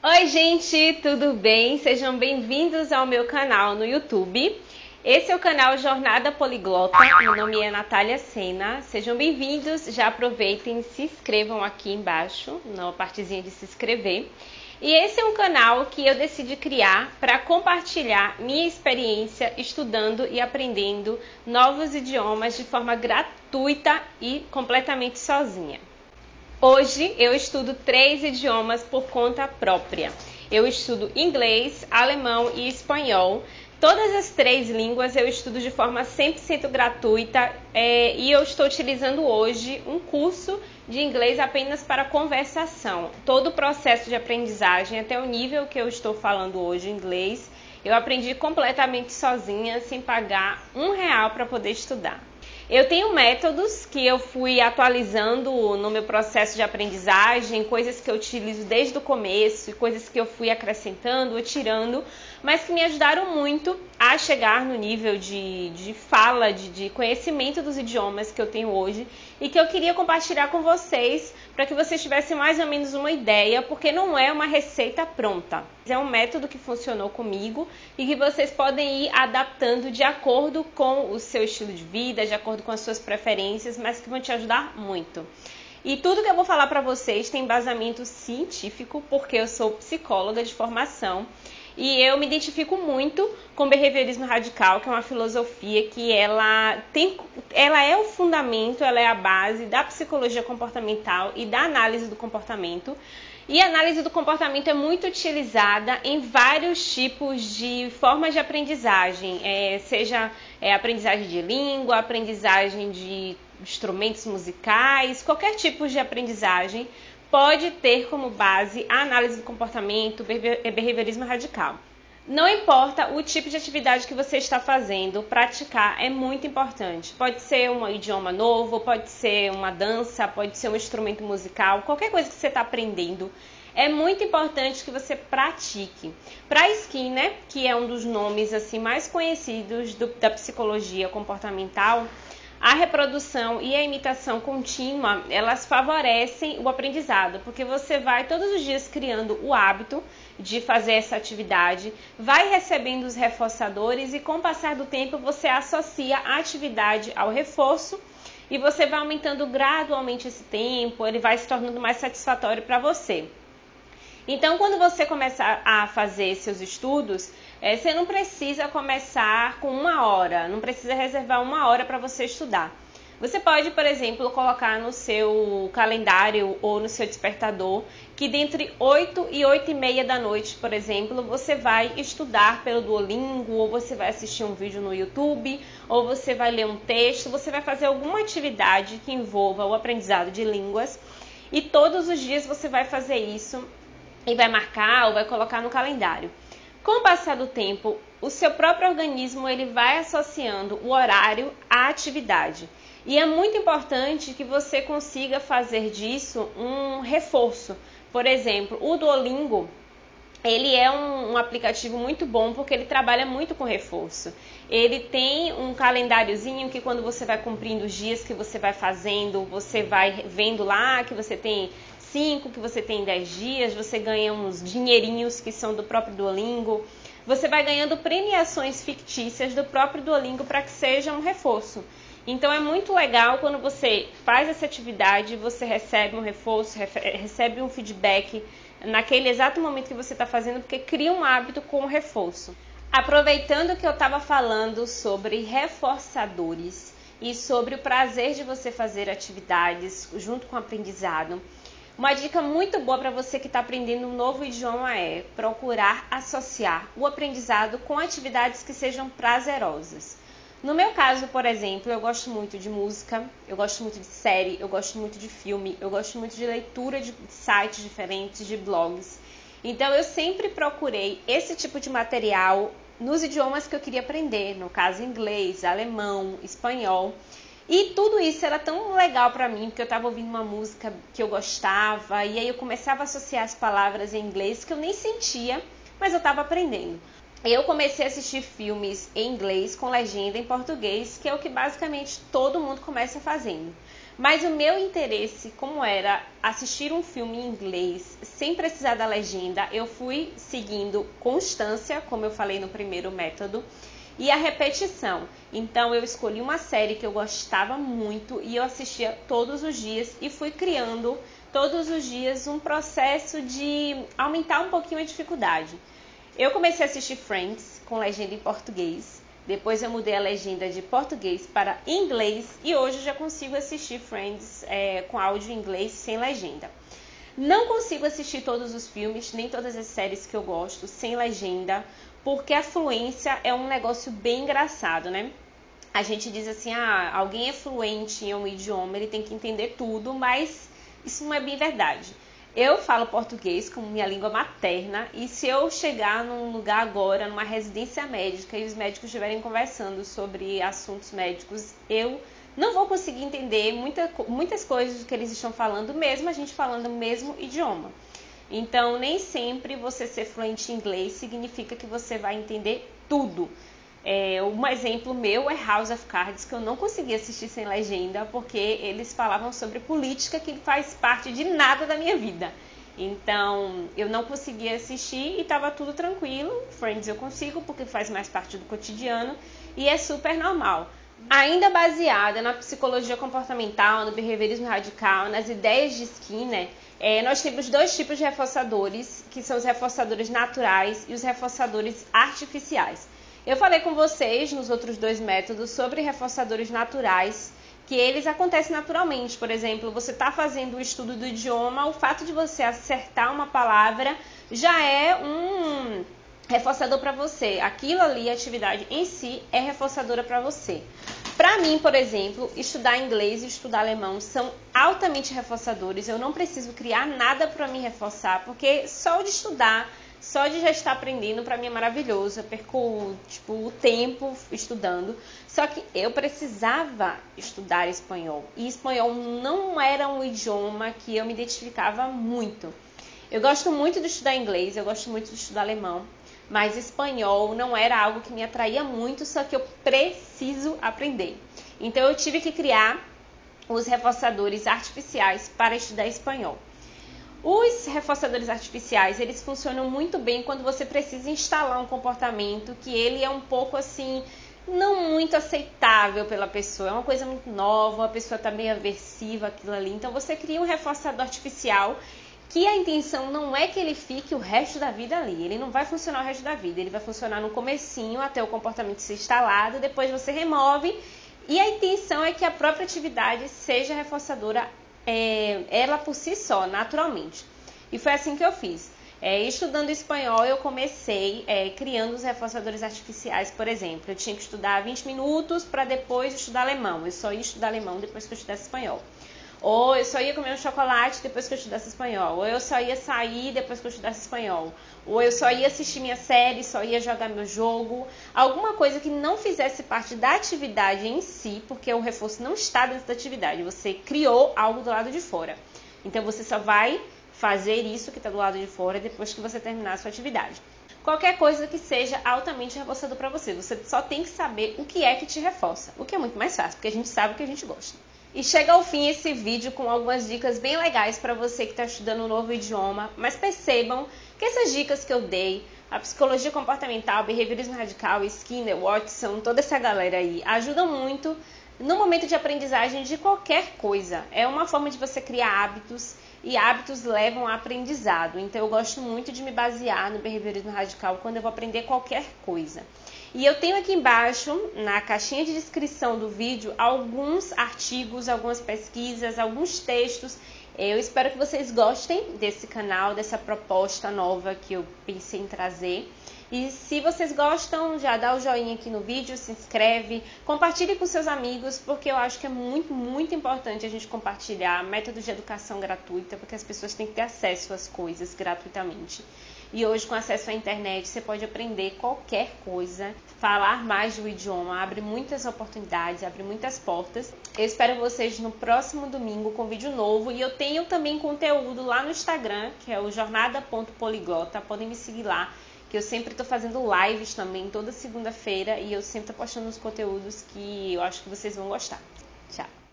Oi gente, tudo bem? Sejam bem-vindos ao meu canal no YouTube. Esse é o canal Jornada Poliglota, meu nome é Natália Sena. Sejam bem-vindos, já aproveitem e se inscrevam aqui embaixo, na partezinha de se inscrever. E esse é um canal que eu decidi criar para compartilhar minha experiência estudando e aprendendo novos idiomas de forma gratuita e completamente sozinha. Hoje eu estudo 3 idiomas por conta própria. Eu estudo inglês, alemão e espanhol. Todas as 3 línguas eu estudo de forma 100% gratuita e eu estou utilizando hoje um curso de inglês apenas para conversação. Todo o processo de aprendizagem, até o nível que eu estou falando hoje em inglês, eu aprendi completamente sozinha, sem pagar R$1 para poder estudar. Eu tenho métodos que eu fui atualizando no meu processo de aprendizagem, coisas que eu utilizo desde o começo e coisas que eu fui acrescentando ou tirando, mas que me ajudaram muito a chegar no nível de fala, de conhecimento dos idiomas que eu tenho hoje e que eu queria compartilhar com vocês para que vocês tivessem mais ou menos uma ideia, porque não é uma receita pronta. É um método que funcionou comigo e que vocês podem ir adaptando de acordo com o seu estilo de vida, de acordo com as suas preferências, mas que vão te ajudar muito. E tudo que eu vou falar para vocês tem embasamento científico, porque eu sou psicóloga de formação e eu me identifico muito com o behaviorismo radical, que é uma filosofia que ela é o fundamento, ela é a base da psicologia comportamental e da análise do comportamento. E a análise do comportamento é muito utilizada em vários tipos de formas de aprendizagem, seja aprendizagem de língua, aprendizagem de instrumentos musicais, qualquer tipo de aprendizagem pode ter como base a análise do comportamento, behaviorismo radical. Não importa o tipo de atividade que você está fazendo, praticar é muito importante. Pode ser um idioma novo, pode ser uma dança, pode ser um instrumento musical, qualquer coisa que você está aprendendo. É muito importante que você pratique. Para Skinner, que é um dos nomes assim, mais conhecidos da psicologia comportamental, a reprodução e a imitação contínua, elas favorecem o aprendizado, porque você vai todos os dias criando o hábito de fazer essa atividade, vai recebendo os reforçadores e com o passar do tempo você associa a atividade ao reforço e você vai aumentando gradualmente esse tempo, ele vai se tornando mais satisfatório para você. Então, quando você começar a fazer seus estudos, você não precisa começar com 1 hora, não precisa reservar 1 hora para você estudar. Você pode, por exemplo, colocar no seu calendário ou no seu despertador que dentre 8 e 8h30 da noite, por exemplo, você vai estudar pelo Duolingo, ou você vai assistir um vídeo no YouTube, ou você vai ler um texto, você vai fazer alguma atividade que envolva o aprendizado de línguas e todos os dias você vai fazer isso e vai marcar ou vai colocar no calendário. Com o passar do tempo, o seu próprio organismo ele vai associando o horário à atividade. E é muito importante que você consiga fazer disso um reforço. Por exemplo, o Duolingo, ele é um aplicativo muito bom porque ele trabalha muito com reforço. Ele tem um calendáriozinho que quando você vai cumprindo os dias que você vai fazendo, você vai vendo lá que você tem 5, que você tem 10 dias, você ganha uns dinheirinhos que são do próprio Duolingo. Você vai ganhando premiações fictícias do próprio Duolingo para que seja um reforço. Então é muito legal quando você faz essa atividade, você recebe um reforço, recebe um feedback naquele exato momento que você está fazendo, porque cria um hábito com o reforço. Aproveitando que eu estava falando sobre reforçadores e sobre o prazer de você fazer atividades junto com o aprendizado, uma dica muito boa para você que está aprendendo um novo idioma é procurar associar o aprendizado com atividades que sejam prazerosas. No meu caso, por exemplo, eu gosto muito de música, eu gosto muito de série, eu gosto muito de filme, eu gosto muito de leitura de sites diferentes, de blogs. Então eu sempre procurei esse tipo de material nos idiomas que eu queria aprender, no caso inglês, alemão, espanhol. E tudo isso era tão legal para mim, porque eu estava ouvindo uma música que eu gostava, e aí eu começava a associar as palavras em inglês que eu nem sentia, mas eu estava aprendendo. Eu comecei a assistir filmes em inglês com legenda em português, que é o que basicamente todo mundo começa fazendo. Mas o meu interesse, como era assistir um filme em inglês sem precisar da legenda, eu fui seguindo constância, como eu falei no primeiro método, e a repetição. Então eu escolhi uma série que eu gostava muito e eu assistia todos os dias e fui criando todos os dias um processo de aumentar um pouquinho a dificuldade. Eu comecei a assistir Friends com legenda em português. Depois eu mudei a legenda de português para inglês e hoje eu já consigo assistir Friends com áudio em inglês sem legenda. Não consigo assistir todos os filmes, nem todas as séries que eu gosto sem legenda, porque a fluência é um negócio bem engraçado, né? A gente diz assim, alguém é fluente em um idioma, ele tem que entender tudo, mas isso não é bem verdade. Eu falo português como minha língua materna e se eu chegar num lugar agora, numa residência médica e os médicos estiverem conversando sobre assuntos médicos, eu não vou conseguir entender muitas coisas que eles estão falando, mesmo a gente falando o mesmo idioma. Então, nem sempre você ser fluente em inglês significa que você vai entender tudo. Um exemplo meu é House of Cards, que eu não consegui assistir sem legenda, porque eles falavam sobre política que faz parte de nada da minha vida. Então, eu não conseguia assistir e estava tudo tranquilo. Friends eu consigo, porque faz mais parte do cotidiano e é super normal. Ainda baseada na psicologia comportamental, no behaviorismo radical, nas ideias de Skinner, nós temos dois tipos de reforçadores, que são os reforçadores naturais e os reforçadores artificiais. Eu falei com vocês nos outros dois métodos sobre reforçadores naturais, que eles acontecem naturalmente. Por exemplo, você está fazendo o estudo do idioma, o fato de você acertar uma palavra já é um reforçador para você. Aquilo ali, a atividade em si, é reforçadora para você. Para mim, por exemplo, estudar inglês e estudar alemão são altamente reforçadores. Eu não preciso criar nada para me reforçar, porque só de estudar, só de já estar aprendendo, para mim é maravilhoso. Eu perco o tempo estudando. Só que eu precisava estudar espanhol. E espanhol não era um idioma que eu me identificava muito. Eu gosto muito de estudar inglês, eu gosto muito de estudar alemão. Mas espanhol não era algo que me atraía muito, só que eu preciso aprender. Então eu tive que criar os reforçadores artificiais para estudar espanhol. Os reforçadores artificiais, eles funcionam muito bem quando você precisa instalar um comportamento que ele é um pouco assim, não muito aceitável pela pessoa. É uma coisa muito nova, a pessoa está meio aversiva àquilo ali. Então você cria um reforçador artificial que a intenção não é que ele fique o resto da vida ali. Ele não vai funcionar o resto da vida. Ele vai funcionar no comecinho até o comportamento ser instalado, depois você remove. E a intenção é que a própria atividade seja reforçadora, ela por si só, naturalmente. E foi assim que eu fiz. Estudando espanhol, eu comecei criando os reforçadores artificiais, por exemplo. Eu tinha que estudar 20 minutos para depois estudar alemão. Eu só ia estudar alemão depois que eu estudasse espanhol. Ou eu só ia comer um chocolate depois que eu estudasse espanhol. Ou eu só ia sair depois que eu estudasse espanhol. Ou eu só ia assistir minha série, só ia jogar meu jogo. Alguma coisa que não fizesse parte da atividade em si, porque o reforço não está dentro da atividade. Você criou algo do lado de fora. Então você só vai fazer isso que está do lado de fora depois que você terminar a sua atividade. Qualquer coisa que seja altamente reforçador para você. Você só tem que saber o que é que te reforça. O que é muito mais fácil, porque a gente sabe o que a gente gosta. E chega ao fim esse vídeo com algumas dicas bem legais para você que está estudando um novo idioma, mas percebam que essas dicas que eu dei, a psicologia comportamental, behaviorismo radical, Skinner, Watson, toda essa galera aí, ajudam muito no momento de aprendizagem de qualquer coisa. É uma forma de você criar hábitos e hábitos levam a aprendizado. Então eu gosto muito de me basear no behaviorismo radical quando eu vou aprender qualquer coisa. E eu tenho aqui embaixo, na caixinha de descrição do vídeo, alguns artigos, algumas pesquisas, alguns textos. Eu espero que vocês gostem desse canal, dessa proposta nova que eu pensei em trazer. E se vocês gostam, já dá o joinha aqui no vídeo, se inscreve, compartilhe com seus amigos, porque eu acho que é muito, muito importante a gente compartilhar métodos de educação gratuita, porque as pessoas têm que ter acesso às coisas gratuitamente. E hoje, com acesso à internet, você pode aprender qualquer coisa, falar mais do idioma, abre muitas oportunidades, abre muitas portas. Eu espero vocês no próximo domingo com vídeo novo. E eu tenho também conteúdo lá no Instagram, que é o jornada.poliglota. Podem me seguir lá, que eu sempre estou fazendo lives também, toda segunda-feira. E eu sempre estou postando os conteúdos que eu acho que vocês vão gostar. Tchau!